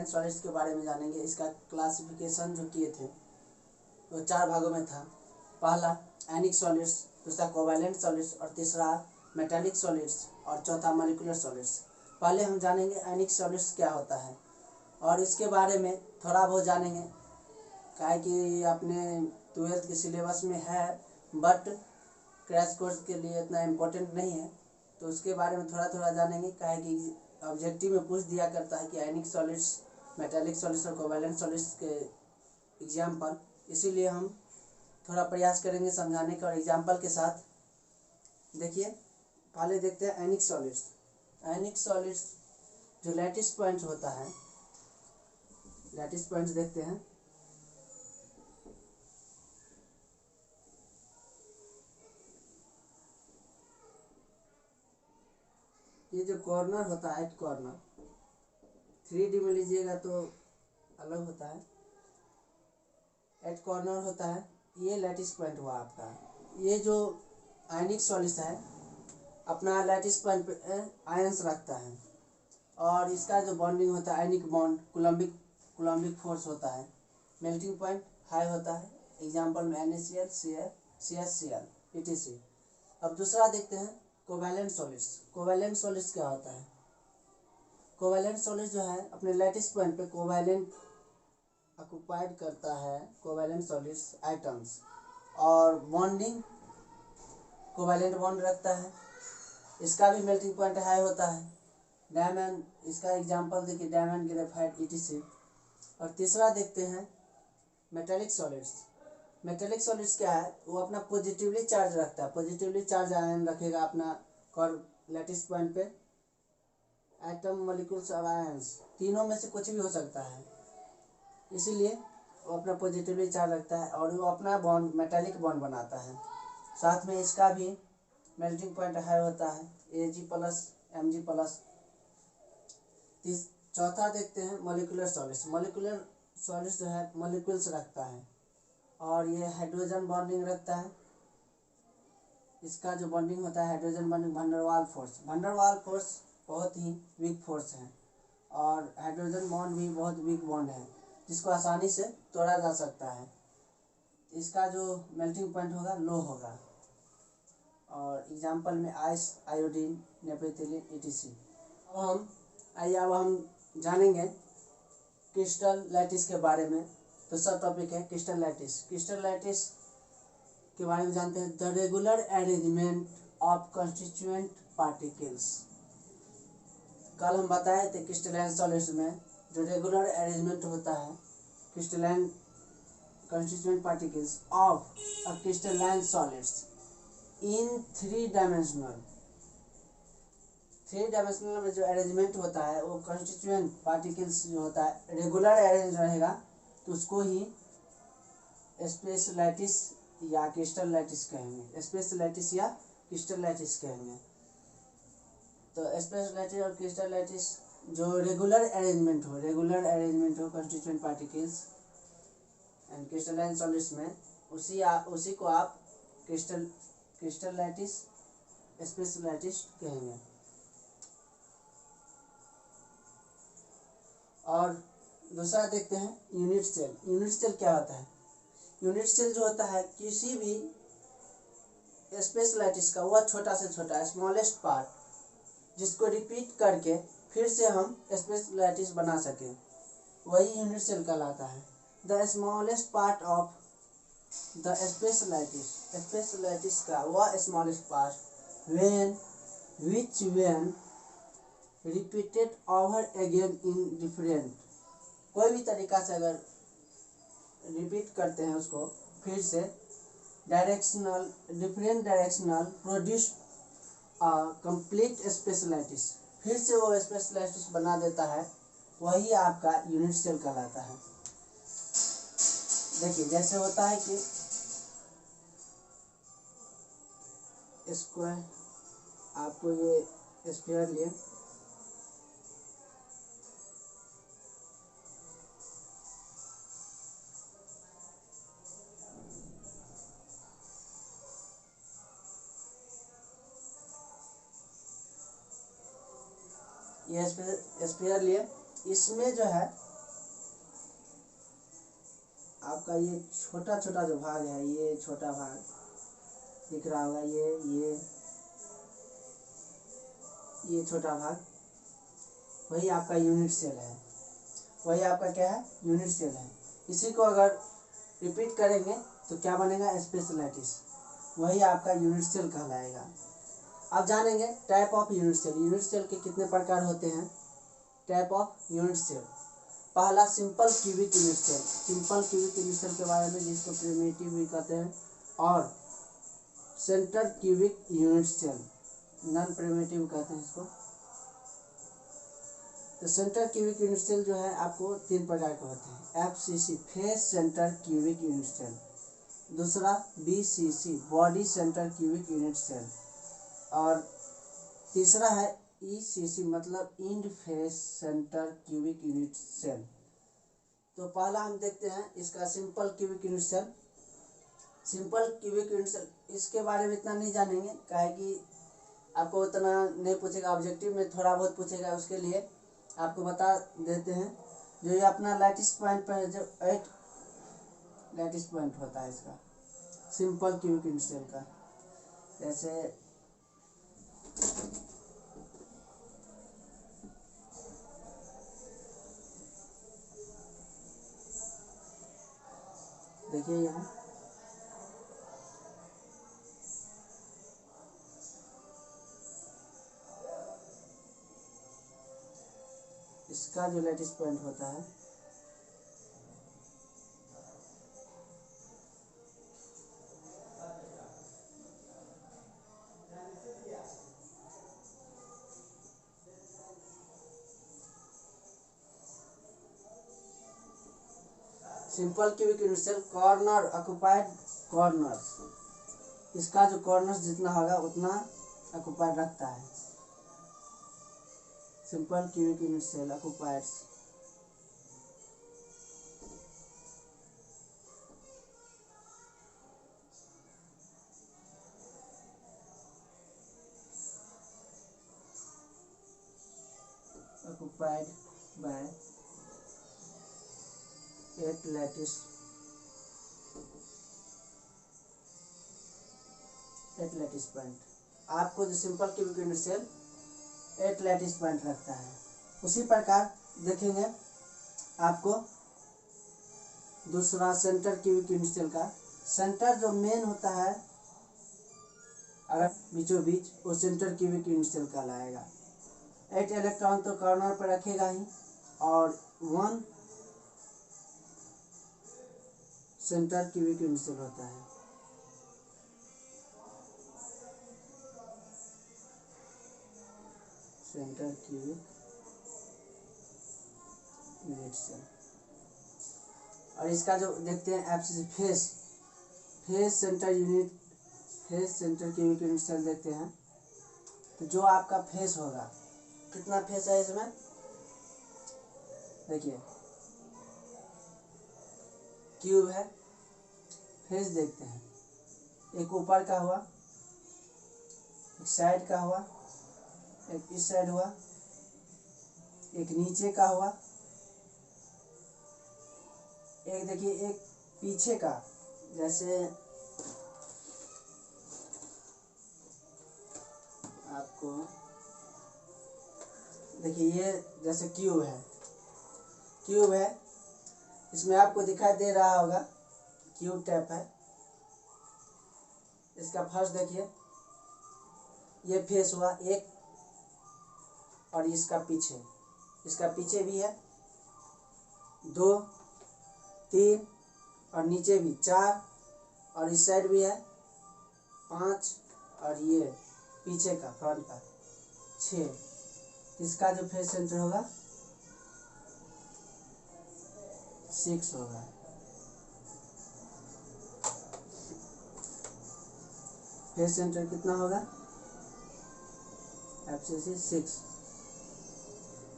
Crystalline solids के बारे में जानेंगे। इसका क्लासिफिकेशन जो किए थे वो 4 भागों में था। पहला आयनिक सॉलिड्स, दूसरा कोवैलेंट सॉलिड्स, और तीसरा मेटालिक सॉलिड्स, और चौथा मॉलिक्यूलर सॉलिड्स। पहले हम जानेंगे आयनिक सॉलिड्स क्या होता है और इसके बारे में थोड़ा बहुत जानेंगे, काहे कि अपने 12th के सिलेबस में है, बट क्रैश कोर्स के लिए इतना इम्पोर्टेंट नहीं है, तो उसके बारे में थोड़ा थोड़ा जानेंगे। काहे कि ऑब्जेक्टिव में पूछ दिया करता है कि आयनिक सॉलिड्स, मेटालिक सॉलिड्स और कोवैलेंट सॉलिड्स के एग्जाम्पल, इसीलिए हम थोड़ा प्रयास करेंगे समझाने का और एग्जाम्पल के साथ। देखिए, पहले देखते हैं आयनिक सॉलिड्स। आयनिक सॉलिड्स जो लैटिस पॉइंट होता है, लैटिस पॉइंट देखते हैं। ये जो कॉर्नर होता है, कॉर्नर 3D में लीजिएगा तो अलग होता है, एट कॉर्नर होता है, ये लैटिस पॉइंट हुआ आपका। ये जो आयनिक सॉलिड्स है अपना लैटिस पॉइंट पे आयंस रखता है और इसका जो बॉन्डिंग होता है आयनिक बॉन्ड, कुलम्बिक फोर्स होता है, मेल्टिंग पॉइंट हाई होता है, एग्जाम्पल में NaCl, CH, etc। अब दूसरा देखते हैं कोवैलेंट सॉलिड्स। कोवैलेंट सॉलिड्स क्या होता है? कोवैलेंट सॉलिड्स जो है अपने लैटिस पॉइंट पे कोवैलेंट ऑक्युपाइड करता है, कोवैलेंट सॉलिड्स आइटम्स, और बॉन्डिंग कोवैलेंट बॉन्ड रखता है। इसका भी मेल्टिंग पॉइंट हाई होता है। डायमंड, इसका एग्जांपल देखिए, डायमंड, ग्रेफाइट, etc। और तीसरा देखते हैं मेटालिक सॉलिड्स। मेटालिक सॉलिड्स क्या है? वो अपना पॉजिटिवली चार्ज रखता है, पॉजिटिवली चार्ज आयन रखेगा अपना लैटिस पॉइंट पे। एटम, मॉलिक्यूल्स और आयंस तीनों में से कुछ भी हो सकता है, इसीलिए वो अपना पॉजिटिवली चार्ज रखता है और वो अपना बॉन्ड, मेटालिक बॉन्ड बनाता है। साथ में इसका भी मेल्टिंग पॉइंट हाई होता है, Ag+, Mg+। चौथा देखते हैं मॉलिक्यूलर सॉलिड्स। मॉलिक्यूलर सॉलिड्स जो है मॉलिक्यूल्स रखता है और ये हाइड्रोजन बॉन्डिंग रखता है। इसका जो बॉन्डिंग होता है hydrogen bonding van der Waals force. Van der Waals force बहुत ही वीक फोर्स है और हाइड्रोजन बॉन्ड भी बहुत वीक बॉन्ड है जिसको आसानी से तोड़ा जा सकता है। इसका जो मेल्टिंग पॉइंट होगा लो होगा, और एग्जाम्पल में आइस, आयोडीन, नेपथलीन, etc। अब हम जानेंगे क्रिस्टल लैटिस के बारे में। दूसरा टॉपिक है क्रिस्टल लैटिस। क्रिस्टल लैटिस के बारे में जानते हैं। The regular arrangement of constituent particles. कल हम बताए थे क्रिस्टलाइन सॉलिड्स में जो रेगुलर अरेंजमेंट होता है crystalline constituent particles of a crystalline solids in 3 dimensional. 3 dimensional में जो अरेंजमेंट होता है वो कंस्टिट्यूएंट पार्टिकल्स जो होता है रेगुलर अरेंज रहेगा तो उसको ही स्पेस लैटिस या क्रिस्टल लैटिस कहेंगे। स्पेस लैटिस या क्रिस्टल लैटिस कहेंगे। तो स्पेस लैटिस और क्रिस्टल लैटिस जो रेगुलर अरेंजमेंट हो constituent particles and crystalline solids में, उसी को आप क्रिस्टल लैटिस, स्पेस लैटिस कहेंगे। और दूसरा देखते हैं यूनिट सेल। यूनिट सेल क्या होता है? यूनिट सेल जो होता है किसी भी स्पेस लैटिस का वह छोटा से छोटा स्मॉलेस्ट पार्ट जिसको रिपीट करके फिर से हम स्पेस लैटिस बना सकें, वही यूनिट सेल कहलाता है। The smallest part of the space lattice का वह smallest part when repeated over again in different, कोई भी तरीका से अगर रिपीट करते हैं उसको फिर से different directional produce complete space lattice, फिर से वो स्पेस लैटिस बना देता है, वही आपका यूनिट सेल कहलाता है। देखिए जैसे होता है कि स्क्वायर, आपको ये स्फीयर लिए ये स्फीयर लिए, इसमें जो है आपका ये छोटा छोटा जो भाग है, ये छोटा भाग दिख रहा होगा, ये छोटा भाग, वही आपका यूनिट सेल है। वही आपका क्या है? यूनिट सेल है। इसी को अगर रिपीट करेंगे तो क्या बनेगा? Special lattice. वही आपका यूनिट सेल कहलाएगा। अब जानेंगे type of unit cell. Unit cell के कितने प्रकार होते हैं? Type of unit cell. पहला simple cubic unit cell. Simple cubic unit cell के बारे में, जिसको प्रिमिटिव भी कहते हैं, और centre cubic unit cell, non primitive कहते हैं इसको। तो सेंटर क्यूबिक यूनिट सेल जो है आपको 3 प्रकार के होते हैं। FCC face centre cubic unit cell, दूसरा BCC body centre cubic unit cell, और तीसरा है ECC मतलब end face centre cubic unit cell. तो पहला हम देखते हैं इसका simple cubic unit cell. Simple cubic unit cell, इसके बारे में इतना नहीं जानेंगे, काहे कि आपको उतना नहीं पूछेगा, ऑब्जेक्टिव में थोड़ा बहुत पूछेगा, उसके लिए आपको बता देते हैं। जो ये अपना लैटिस पॉइंट पर जो 8 लैटिस पॉइंट होता है इसका सिंपल क्यूबिक यूनिट सेल का, जैसे देखिए यहाँ इसका जो लैटिस पॉइंट होता है simple cubic unit cell corner occupied corners, इसका जो कॉर्नर्स जितना होगा उतना ऑक्युपाइड रखता है। Simple cubic unit cell occupies occupied by 8 lattice point. आपको जो simple cubic unit cell 8 lattice point रखता है। उसी प्रकार देखेंगे आपको दूसरा सेंटर क्यूबिक यूनिट सेल का। सेंटर जो मेन होता है अगर बीचों बीच, वो सेंटर क्यूबिक यूनिट सेल कहलाएगा। 8 इलेक्ट्रॉन तो कॉर्नर पर रखेगा ही, और 1 सेंटर क्यूबिक यूनिट सेल होता है। Centre cubic unit cell. और इसका जो देखते हैं FCC face centre cubic unit cell देखते हैं। तो जो आपका फेस होगा, कितना फेस है इसमें? देखिए क्यूब है, फेस देखते हैं, एक ऊपर का हुआ, एक साइड का हुआ, एक इस साइड हुआ, एक नीचे का हुआ, एक देखिए एक पीछे का, जैसे आपको देखिए ये जैसे क्यूब है, इसमें आपको दिखाई दे रहा होगा क्यूब टाइप है। इसका फर्स्ट देखिए, ये फेस हुआ एक, और इसका पीछे भी है 2 3, और नीचे भी 4, और इस साइड भी है 5, और ये पीछे का फ्रंट का 6। इसका जो फेस सेंटर होगा 6 होगा। फेस सेंटर कितना होगा? FCC 6।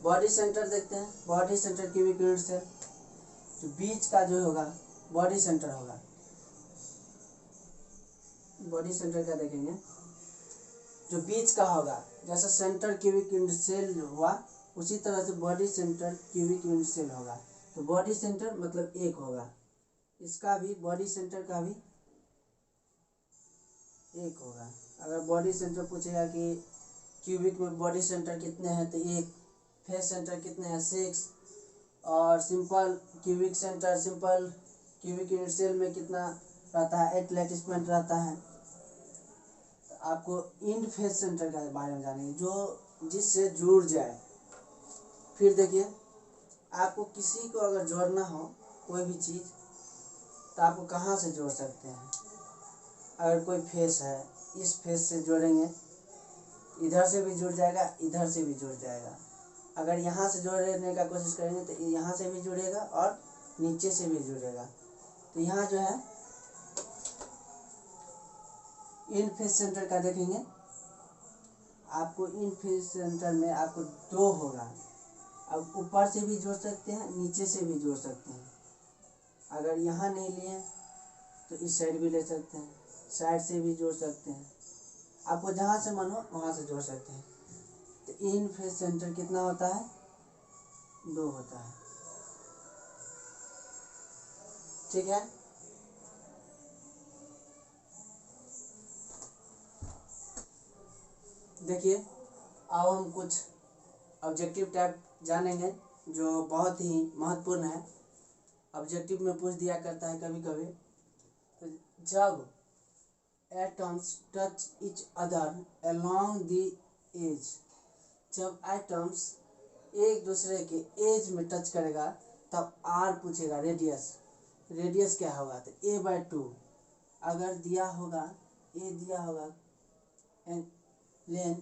बॉडी सेंटर देखते हैं। Body centre cubic unit cell, जो बीच का जो होगा बॉडी सेंटर होगा। बॉडी सेंटर का देखेंगे, जो बीच का होगा, जैसा सेंटर क्यूबिक यूनिट सेल हुआ उसी तरह से body centre cubic unit cell होगा। तो बॉडी सेंटर मतलब 1 होगा, इसका भी बॉडी सेंटर का भी 1 होगा। अगर बॉडी सेंटर पूछेगा कि क्यूबिक में बॉडी सेंटर कितने हैं तो 1, फेस सेंटर कितने हैं 6, और simple cubic centre simple cubic unit cell में कितना रहता है 8 लैटिस पॉइंट रहता है। तो आपको इंड फेस सेंटर के बारे में जानेंगे, जो जिससे जुड़ जाए। फिर देखिए, आपको किसी को अगर जोड़ना हो कोई भी चीज़ तो आपको कहाँ से जोड़ सकते हैं। अगर कोई फेस है, इस फेस से जोड़ेंगे, इधर से भी जुड़ जाएगा, इधर से भी जुड़ जाएगा। अगर यहाँ से जोड़ने का कोशिश करेंगे तो यहाँ से भी जुड़ेगा और नीचे से भी जुड़ेगा। तो यहाँ जो है इन फेस सेंटर का देखेंगे, आपको इन फेस सेंटर में आपको 2 होगा। अब ऊपर से भी जोड़ सकते हैं, नीचे से भी जोड़ सकते हैं। अगर यहाँ नहीं लिए तो इस साइड भी ले सकते हैं, साइड से भी जोड़ सकते हैं। आपको जहाँ से मन हो वहाँ से जोड़ सकते हैं। तो इन फेस सेंटर कितना होता है 2 होता है। ठीक है। देखिए, अब हम कुछ ऑब्जेक्टिव टाइप जानेंगे जो बहुत ही महत्वपूर्ण है। ऑब्जेक्टिव में पूछ दिया करता है कभी कभी, तो जब atoms touch each other along the edge, जब एटम्स एक दूसरे के एज में टच करेगा तब आर पूछेगा, रेडियस क्या होगा तो a/2। अगर दिया होगा ए दिया होगा लेंथ,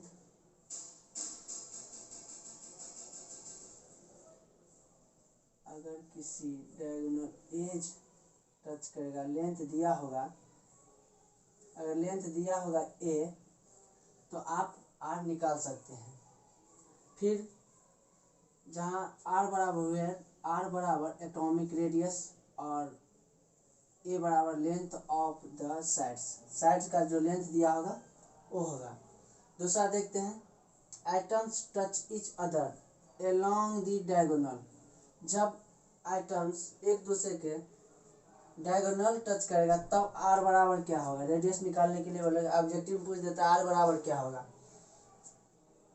अगर किसी डायगोनल एज टच करेगा, लेंथ दिया होगा, अगर लेंथ दिया होगा a तो आप r निकाल सकते हैं। फिर जहाँ r बराबर हुए, r बराबर एटॉमिक रेडियस और a बराबर लेंथ ऑफ द साइड्स का जो लेंथ दिया होगा वो होगा। दूसरा देखते हैं, atoms touch each other along the diagonal, जब एटम्स एक दूसरे के डायगोनल टच करेगा तब r बराबर क्या होगा। रेडियस निकालने के लिए बोलेगा, ऑब्जेक्टिव पूछ देता है r बराबर क्या होगा,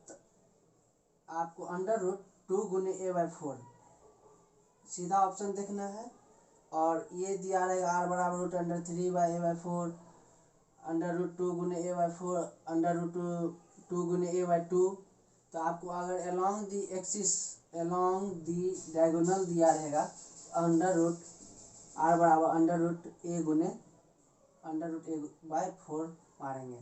तो आपको √2 गुने a/4 सीधा ऑप्शन देखना है। और ये दिया रहेगा r बराबर √3/a/4, √2 गुने a/4, √2 गुने a/2। तो आपको अगर along the axis, along the diagonal दिया रहेगा, r बराबर √a गुने √a/4 मारेंगे।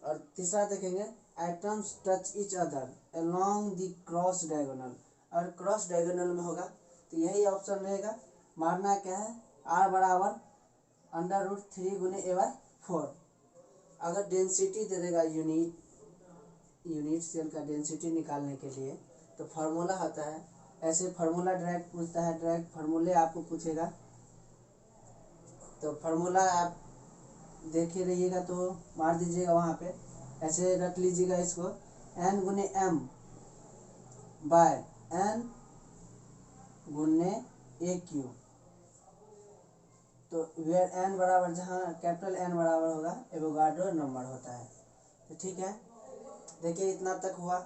और तीसरा देखेंगे, atoms touch each other along the cross diagonal, अगर क्रॉस डायगोनल में होगा तो यही ऑप्शन रहेगा। मारना क्या है, r बराबर √3 गुने a/4। अगर डेंसिटी दे देगा, यूनिट सेल का डेंसिटी निकालने के लिए, तो फार्मूला होता है, ऐसे फार्मूला डायरेक्ट पूछता है, डायरेक्ट फार्मूले आपको पूछेगा। तो फार्मूला आप देखे रहिएगा तो मार दीजिएगा वहाँ पे, ऐसे रख लीजिएगा इसको, n गुने m बाय n गुने a/3। तो वेयर n बराबर, जहाँ कैपिटल N बराबर होगा एवोगाड्रो नंबर होता है। तो ठीक है, देखिए इतना तक हुआ।